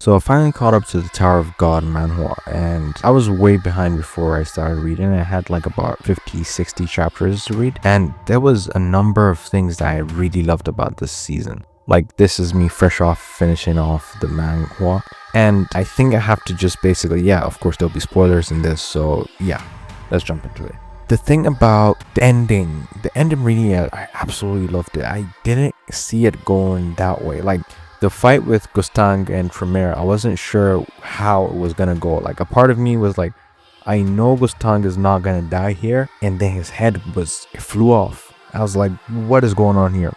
So I finally caught up to the Tower of God manhwa, and I was way behind before I started reading. I had like about 50-60 chapters to read, and there was a number of things that I really loved about this season. Like, this is me fresh off finishing off the manhwa, and I think I have to just basically, yeah, of course there'll be spoilers in this, so yeah, let's jump into it. The thing about the ending really, I absolutely loved it. I didn't see it going that way. Like, the fight with Gustang and Trumeire, I wasn't sure how it was gonna go. Like, a part of me was like, I know Gustang is not gonna die here, and then his head flew off. I was like, what is going on here?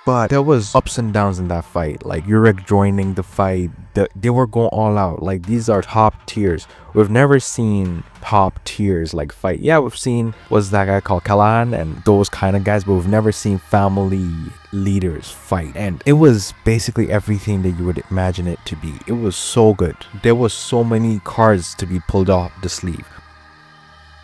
But there was ups and downs in that fight. Like, Urek joining the fight, they were going all out. Like, these are top tiers. We've never seen top tiers like fight. Yeah, we've seen was that guy called Callahan and those kind of guys, but we've never seen family leaders fight. And it was basically everything that you would imagine it to be. It was so good. There was so many cards to be pulled off the sleeve.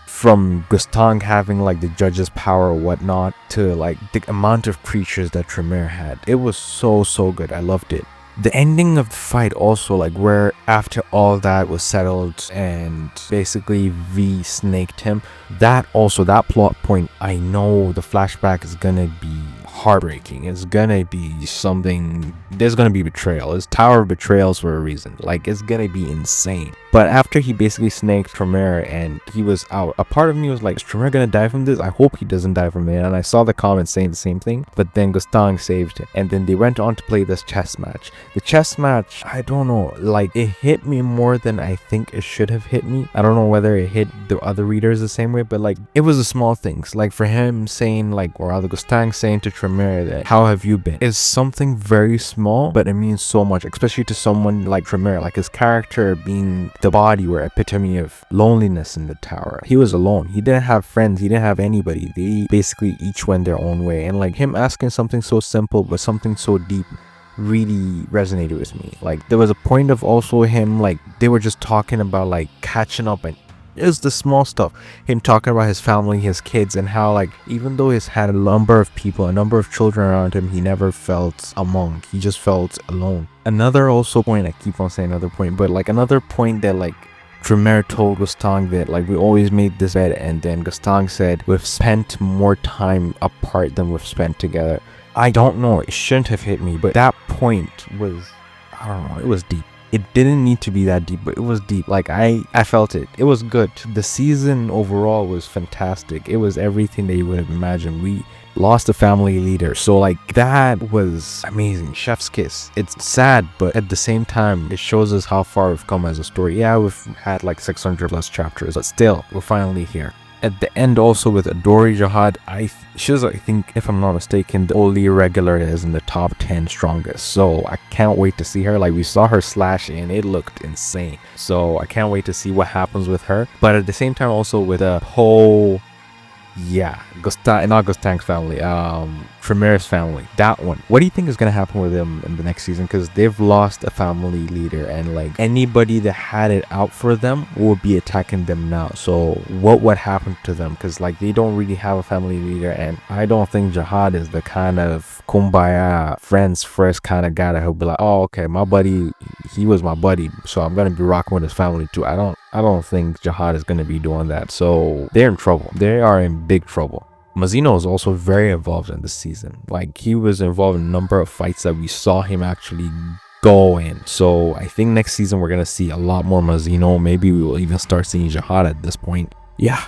From Gustang having like the judge's power or whatnot, to like the amount of creatures that Trumeire had. It was so good. I loved it. The ending of the fight also, like, where after all that was settled and basically V snaked him, that plot point, I know the flashback is gonna be heartbreaking. It's gonna be something, there's gonna be betrayal. It's Tower of Betrayals for a reason. Like, it's gonna be insane. But after he basically snaked Trumeire and he was out, a part of me was like, is Trumeire gonna die from this? I hope he doesn't die from it. And I saw the comments saying the same thing, but then Gustang saved him. And then they went on to play this chess match. The chess match, I don't know, like, it hit me more than I think it should have hit me. I don't know whether it hit the other readers the same way, but like, it was the small things. Like, for him saying, like, or rather Gustang saying to Trumeire that, how have you been? Is something very small, but it means so much, especially to someone like Trumeire. Like, his character being the body or epitome of loneliness in the tower. He was alone. He didn't have friends. He didn't have anybody. They basically each went their own way. And like, him asking something so simple but something so deep really resonated with me. Like, there was a point of also him, like, they were just talking about like catching up, and it was the small stuff, him talking about his family, his kids, and how like, even though he's had a number of people, a number of children around him, he never felt among, he just felt alone. Another also point, I keep on saying another point, but like another point that like Trumeire told Gustang that like, we always made this bet, and then Gustang said, we've spent more time apart than we've spent together. I don't know, it shouldn't have hit me, but that point was, I don't know, it was deep. It didn't need to be that deep, but it was deep. Like, I felt it. It was good. The season overall was fantastic. It was everything that you would have imagined. We lost a family leader, so like, that was amazing. Chef's kiss. It's sad, but at the same time, it shows us how far we've come as a story. Yeah, we've had like 600 plus chapters, but still, we're finally here. At the end also with Adori Jihad, she's, I think, if I'm not mistaken, the only regular that is in the top 10 strongest. So I can't wait to see her. Like, we saw her slash and it looked insane. So I can't wait to see what happens with her. But at the same time also with a whole, yeah, not Gustang's family, Trumeire's family, that one. What do you think is gonna happen with them in the next season? Because they've lost a family leader, and like, anybody that had it out for them will be attacking them now. So what would happen to them? Because like, they don't really have a family leader, and I don't think Jihad is the kind of kumbaya, friends first kind of guy that he'll be like, oh, okay, my buddy, he was my buddy, so I'm gonna be rocking with his family too. I don't think Jihad is gonna be doing that. So they're in trouble. They are in big trouble. Mazino is also very involved in this season. Like, he was involved in a number of fights that we saw him actually go in. So I think next season we're gonna see a lot more Mazino. Maybe we will even start seeing Jihad at this point. Yeah,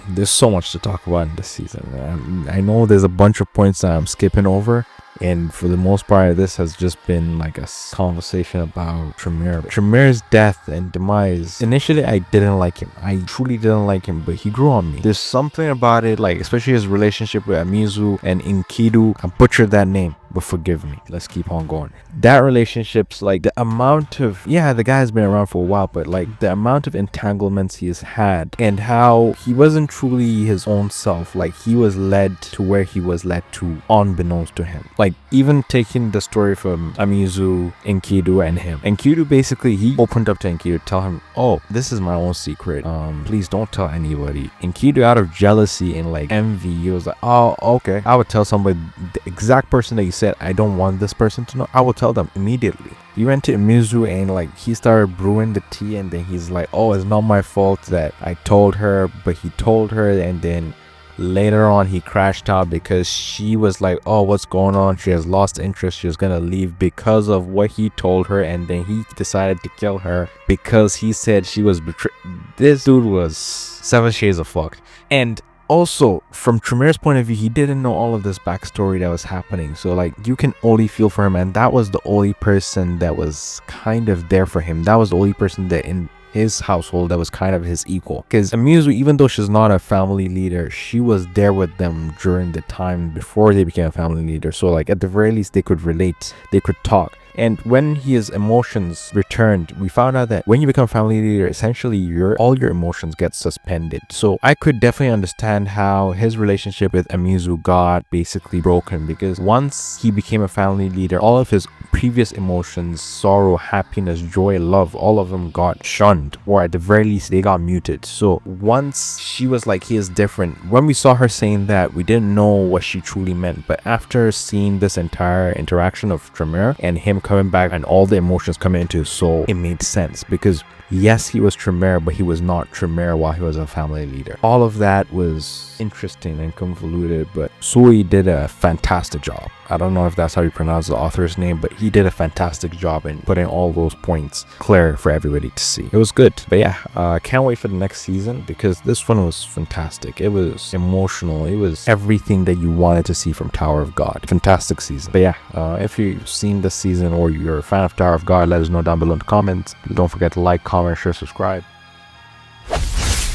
there's so much to talk about in this season. I know there's a bunch of points that I'm skipping over, and for the most part, this has just been like a conversation about Trumeire. Trumeire's death and demise. Initially, I didn't like him. I truly didn't like him, but he grew on me. There's something about it, like, especially his relationship with Amizu and Enkidu. I butchered that name, but forgive me. Let's keep on going. That relationship's like, the amount of, yeah, the guy's been around for a while, but like, the amount of entanglements he has had, and how he wasn't truly his own self. Like, he was led to where he was led to unbeknownst to him. Like, even taking the story from Amizu, Enkidu, and him. Enkidu, basically, he opened up to Enkidu to tell him, oh, this is my own secret. Please don't tell anybody. Enkidu, out of jealousy and like envy, he was like, oh, okay. I would tell somebody, the exact person that you said said, I don't want this person to know, I will tell them immediately. He went to Imizu and like he started brewing the tea, and then he's like, oh, it's not my fault that I told her, but he told her. And then later on he crashed out because she was like, oh, what's going on? She has lost interest, she was gonna leave because of what he told her. And then he decided to kill her because he said she was betrayed. This dude was 7 shades of fucked. And also, from Trumeire's point of view, he didn't know all of this backstory that was happening. So like, you can only feel for him, and that was the only person that was kind of there for him. That was the only person that in his household that was kind of his equal. Because Imizu, even though she's not a family leader, she was there with them during the time before they became a family leader. So like, at the very least, they could relate, they could talk. And when his emotions returned, we found out that when you become family leader, essentially all your emotions get suspended. So I could definitely understand how his relationship with Imizu got basically broken, because once he became a family leader, all of his previous emotions, sorrow, happiness, joy, love, all of them got shunned, or at the very least they got muted. So once she was like, he is different, when we saw her saying that, we didn't know what she truly meant. But after seeing this entire interaction of Trumeire and him coming back and all the emotions coming into his soul, it made sense. Because yes, he was Trumeire, but he was not Trumeire while he was a family leader. All of that was interesting and convoluted, but Sui did a fantastic job. I don't know if that's how you pronounce the author's name, but he did a fantastic job in putting all those points clear for everybody to see. It was good. But yeah, can't wait for the next season, because this one was fantastic. It was emotional. It was everything that you wanted to see from Tower of God. Fantastic season. But yeah, if you've seen this season or you're a fan of Tower of God, let us know down below in the comments. Don't forget to like, comment, share, subscribe.